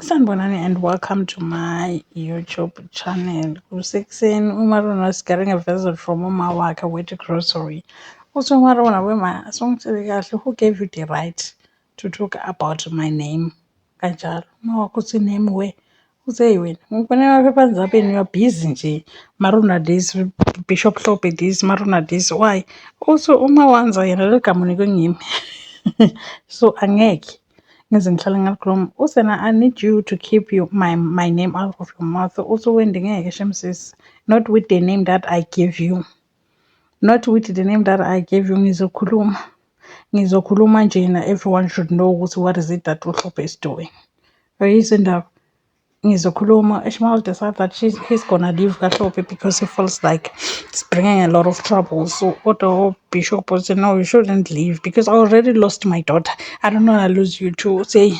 Sanibonani and welcome to my YouTube channel. Kusekuseni uMaruna is getting a visit from uma wakhe with grocery. Uthi uMaruna wema asongitshele kahle, who gave you the right to talk about my name? Kanjalo. Uma wakho uthi name we. Uthi hey wena, ngikubone emaphephandabeni you are busy nje. Maruna this, Bishop Hlophe this, Maruna this. Why? Uthi uma wanza yena lo gama unikwe ngimi. So angeke ngize ngihlale ngalikhuluma usena I need you to keep my name out of your mouth. Also wende ngeke shemsis, not with the name that I give you, not with the name that I gave you. Ngizokhuluma njena, everyone should know ukuthi what is it that uHlophe is doing. Uyayizindaba ngizokhuluma. Ishmael decided that he's gonna leave kaHlophe because he feels like it's bringing a lot of trouble. So Otto Bishop said, no, you shouldn't leave because I already lost my daughter. I don't want to lose you too. Say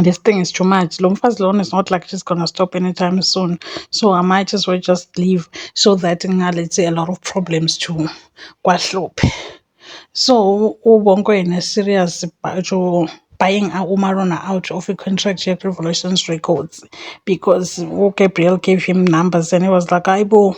this thing is too much. Long fast loan is not like she's gonna stop anytime soon. So I might as well just leave so that let's say a lot of problems to KwaHlophe. So ubongo in a serious buying Umarona out of a contract Jack Revolutions Records because Gabriel gave him numbers and he was like, Aibo,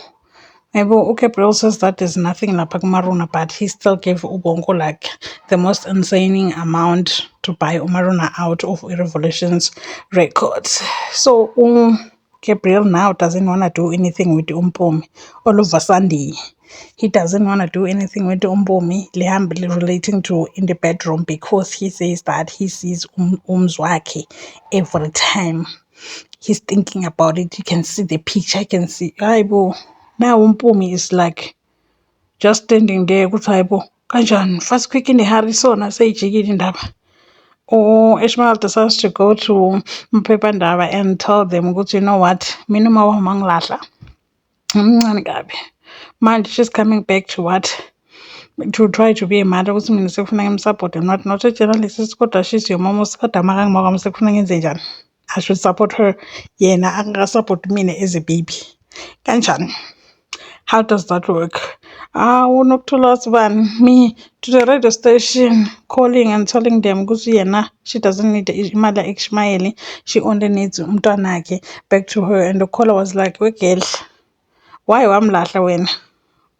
Gabriel says that there's nothing like Umaruna, but he still gave Ubongo like the most insane amount to buy Umaruna out of Revolutions Records. So Gabriel now doesn't want to do anything with Umpomi. All over Sunday, he doesn't want to do anything with Umpomi relating to in the bedroom because he says that he sees Umzwaki every time he's thinking about it. You can see the picture. I can see, Aibo. Now Umpumi is like just standing there. Good Aibo. Kanjan, fast quick in the Harrison. I say jiggy in daba. Oh, Ishmael decides to go to Mpepandaba and tell them, good, you know what? Minuma wa manglasha. Man, she's coming back to what? To try to be a mother. Ukuthi mina sekufuna ngimsupport and not a journalist kodwa she's your mom kodwa makangimaka sekufuna ngenze njani. I should support her. Yena angasupport mina as a baby. Kanjani? How does that work? Unokuthola sibani me to the radio station calling and telling them ukuthi yena she doesn't need imali eKishmayeli, she only needs umntwanakhe back to her. And the caller was like, we girl, why wamlahla wena?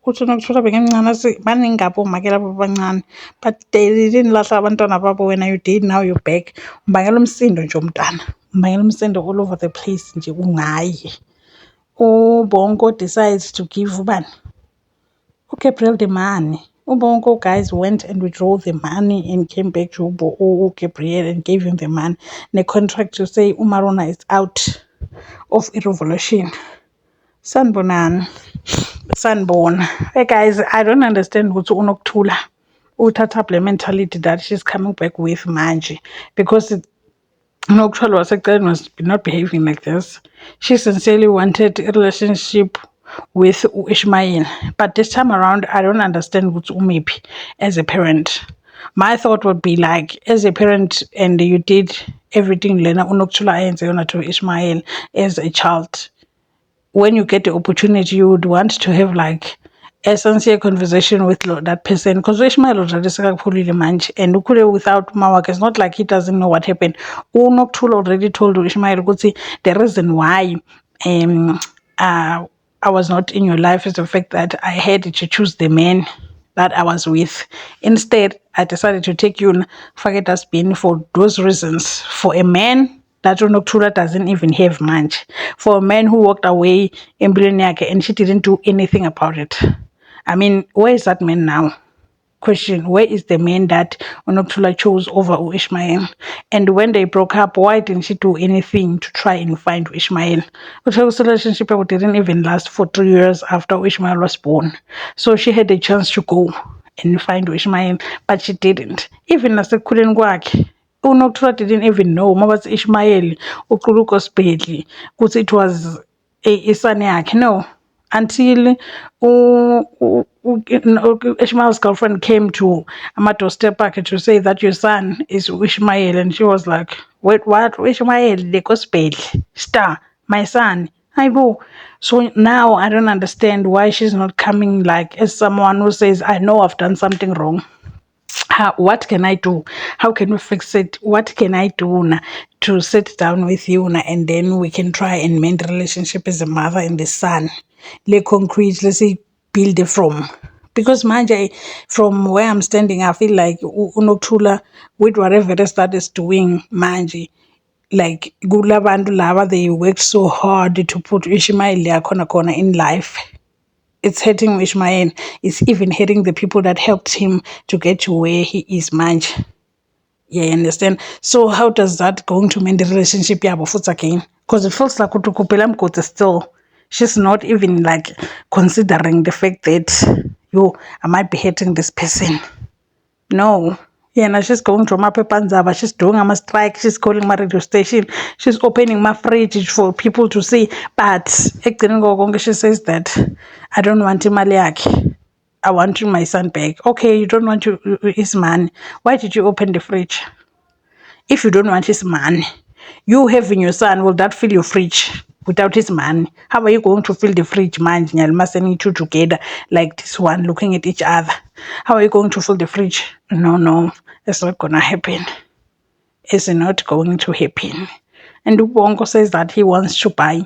Uthi unokuthola bekamncane baningi omake labo abancane, but they didn't lahla abantwana babo wena, you did, now you back. Umbangela umsindo nje umntwana, umbangela umsindo all over the place nje ungayi. Ubongo decides to give ubani Gabriel the money. Ubongo guys went and withdrew the money and came back to Gabriel and gave him the money. The contract to say Umarona is out of a revolution. Sanibonani. Sanibona. Hey guys, I don't understand ukuthi uNokuthula uthatha le mentality that she's coming back with manje because Unokuthula was not behaving like this. She sincerely wanted a relationship with Ishmael, but this time around I don't understand what's umiphi as a parent. My thought would be like, as a parent and you did everything Lena Unokuthula ayenze yona to Ishmael as a child, when you get the opportunity, you would want to have like a sincere conversation with that person. Because Ishmael already sekakhulile manje and ukhule without Mawak. It's not like he doesn't know what happened. Unokuthula already told Ishmael ukuthi the reason why I was not in your life is the fact that I had to choose the man that I was with. Instead, I decided to take you in Forget Dustbin for those reasons. For a man that Unokuthula doesn't even have much. For a man who walked away in Yake and she didn't do anything about it. I mean, where is that man now? Question, where is the man that Unokuthula chose over Ishmael? And when they broke up, why didn't she do anything to try and find Ishmael? Uthola's relationship didn't even last for 3 years after Ishmael was born. So she had a chance to go and find Ishmael, but she didn't. Even nasekhuleni kwakhe, Unokuthula didn't even know Mabas Ishmael uqulu gospel ukuthi it was isane yakhe. No, until Ishmael's girlfriend came to doorstep to say that your son is Ishmael, and she was like, wait, what? Ishmael, the gospel star, my son. Aibo. So now I don't understand why she's not coming like as someone who says, I know I've done something wrong. what can I do? How can we fix it? What can I do na, to sit down with you na, and then we can try and mend the relationship as a mother and the son. Le concrete, let's say build it from. Because manje, from where I'm standing, I feel like Unoktula with whatever else that is doing manje, like kulabantu lava they worked so hard to put Ishmael yakhona khona in life. It's hurting Ishmael. It's even hurting the people that helped him to get to where he is manje. Yeah, you understand? So how does that going to mend the relationship yabo futhi again? Because it feels like Utukupela Mkoti still, she's not even like considering the fact that yo, I might be hurting this person. No. Yeah, now she's going to my Panzaba, she's doing a strike, she's calling my radio station, she's opening my fridge for people to see. But she says that I don't want Maliak. I want my son back. Okay, you don't want his man. Why did you open the fridge? If you don't want his man, you having your son, will that fill your fridge without his man? How are you going to fill the fridge, man? Nyalma sending two together like this one, looking at each other. How are you going to fill the fridge? No, it's not gonna happen. It's not going to happen. And Ubongo says that he wants to buy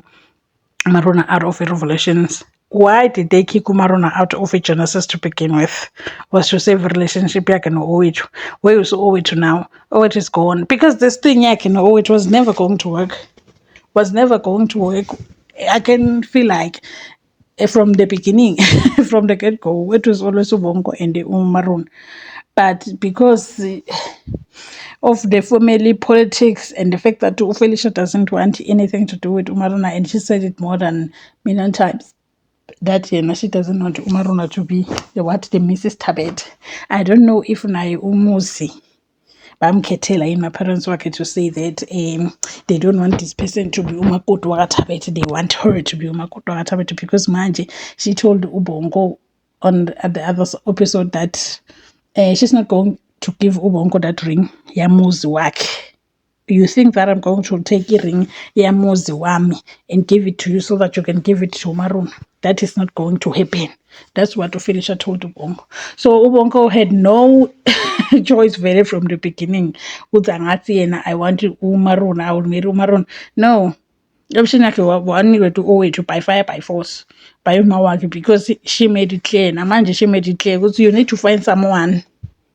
Maruna out of the Revelations. Why did they kick Maruna out of a Genesis to begin with? Was to save a relationship yak and Owit. Where is Owit now? Owit is gone. Because this thing yak and Owit was never going to work. Was never going to work. I can feel like from the beginning, from the get-go, it was always Ubongo and the Marun. But because of the family politics and the fact that Felicia doesn't want anything to do with Umaruna, and she said it more than a million times, that she doesn't want Umaruna to be the Mrs. Tabet. I don't know if Nai Umusi bamkhethela in my parents were to say that they don't want this person to be umakoti wakaThabethe, they want her to be umakoti wakaThabethe, because manje she told Ubongo on the other episode that she's not going to give Ubongo that ring yamuzi wakhe. You think that I'm going to take a ring yamuzi wami and give it to you so that you can give it to Maroon? That is not going to happen. That's what Felicia told Ubongo. So Ubongo had no choice very from the beginning. I want Maroon, I will marry Maroon. No. Option yakhe wanike to owethu by fire by force by umawakhe, because she made it clear. Namanje she made it clear because you need to find someone,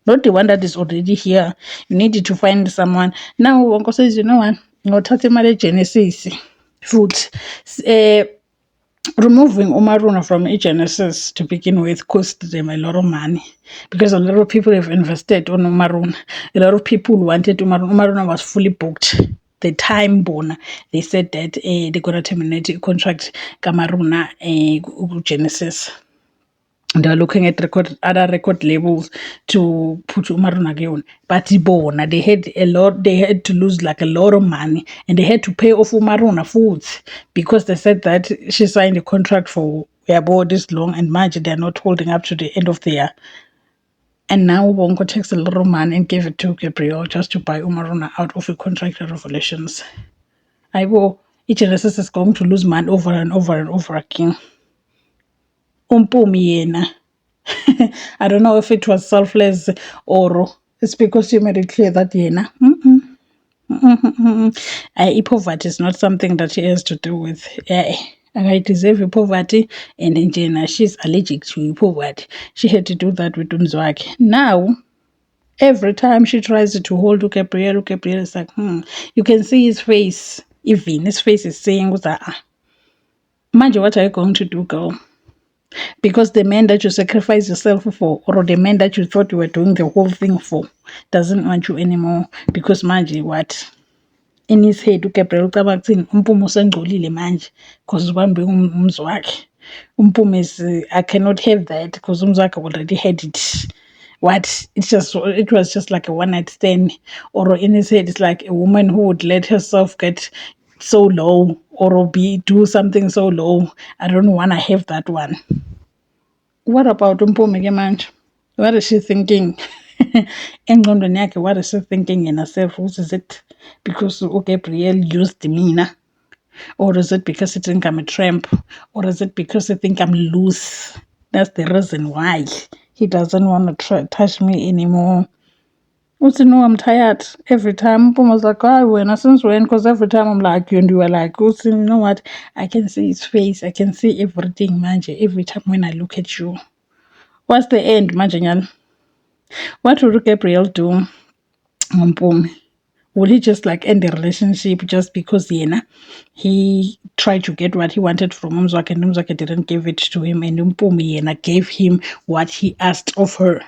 not the one that is already here. You need to find someone. Now Ubongo says, you know what? Ngothatha imali Genesis futhi removing Umaruna from Genesis to begin with cost them a lot of money, because a lot of people have invested on Umaruna. A lot of people wanted Umaruna. Umaruna was fully booked. The time born, they said that they're gonna terminate the contract Kamaruna Genesis. They are looking at other record labels to put Umaruna on. But Ibona, they had to lose like a lot of money, and they had to pay off Umaruna foods, because they said that she signed a contract for about this long, and Margie, they're not holding up to the end of the year. And now Bongo takes a lot of money and gave it to Gabriel just to buy Umaruna out of a contract Revelations. I will, each Genesis is going to lose money over and over and over again. Yena. I don't know if it was selfless or it's because she made it clear that Yena. Poverty is not something that she has to do with. I deserve poverty, and in Jena, she's allergic to poverty. She had to do that with Umzwaki. Now, every time she tries to hold Gabriel is like, you can see his face. Even his face is saying, Manje, what are you going to do, girl? Because the man that you sacrifice yourself for, or the man that you thought you were doing the whole thing for, doesn't want you anymore. Because manje, what? In his head, uGabriel ucabanga ukuthini uMpumi usengcolile manje because ubambe umzi wakhe. Umpumi is I cannot have that because umzi wakhe already had it. What? It was just like a one night stand, or in his head it's like a woman who would let herself get so low or do something so low. I don't want to have that one. What about Umpumi ke manje? What is she thinking? Engqondweni yakhe, what is she thinking in herself? Is it because Gabriel used me, or is it because he think I'm a tramp, or is it because he think I'm loose? That's the reason why he doesn't want to touch me anymore. Uthi, no, I'm tired. Every time Mpumi was like, oh, when since when? Because every time I'm like you and you are like, Uthi, you know what? I can see his face. I can see everything, manje. Every time when I look at you. What's the end, manje nyana? What will Gabriel do, Mpumi? Will he just like end the relationship just because he tried to get what he wanted from Umzwak and Umzwak didn't give it to him, and Mpumi gave him what he asked of her?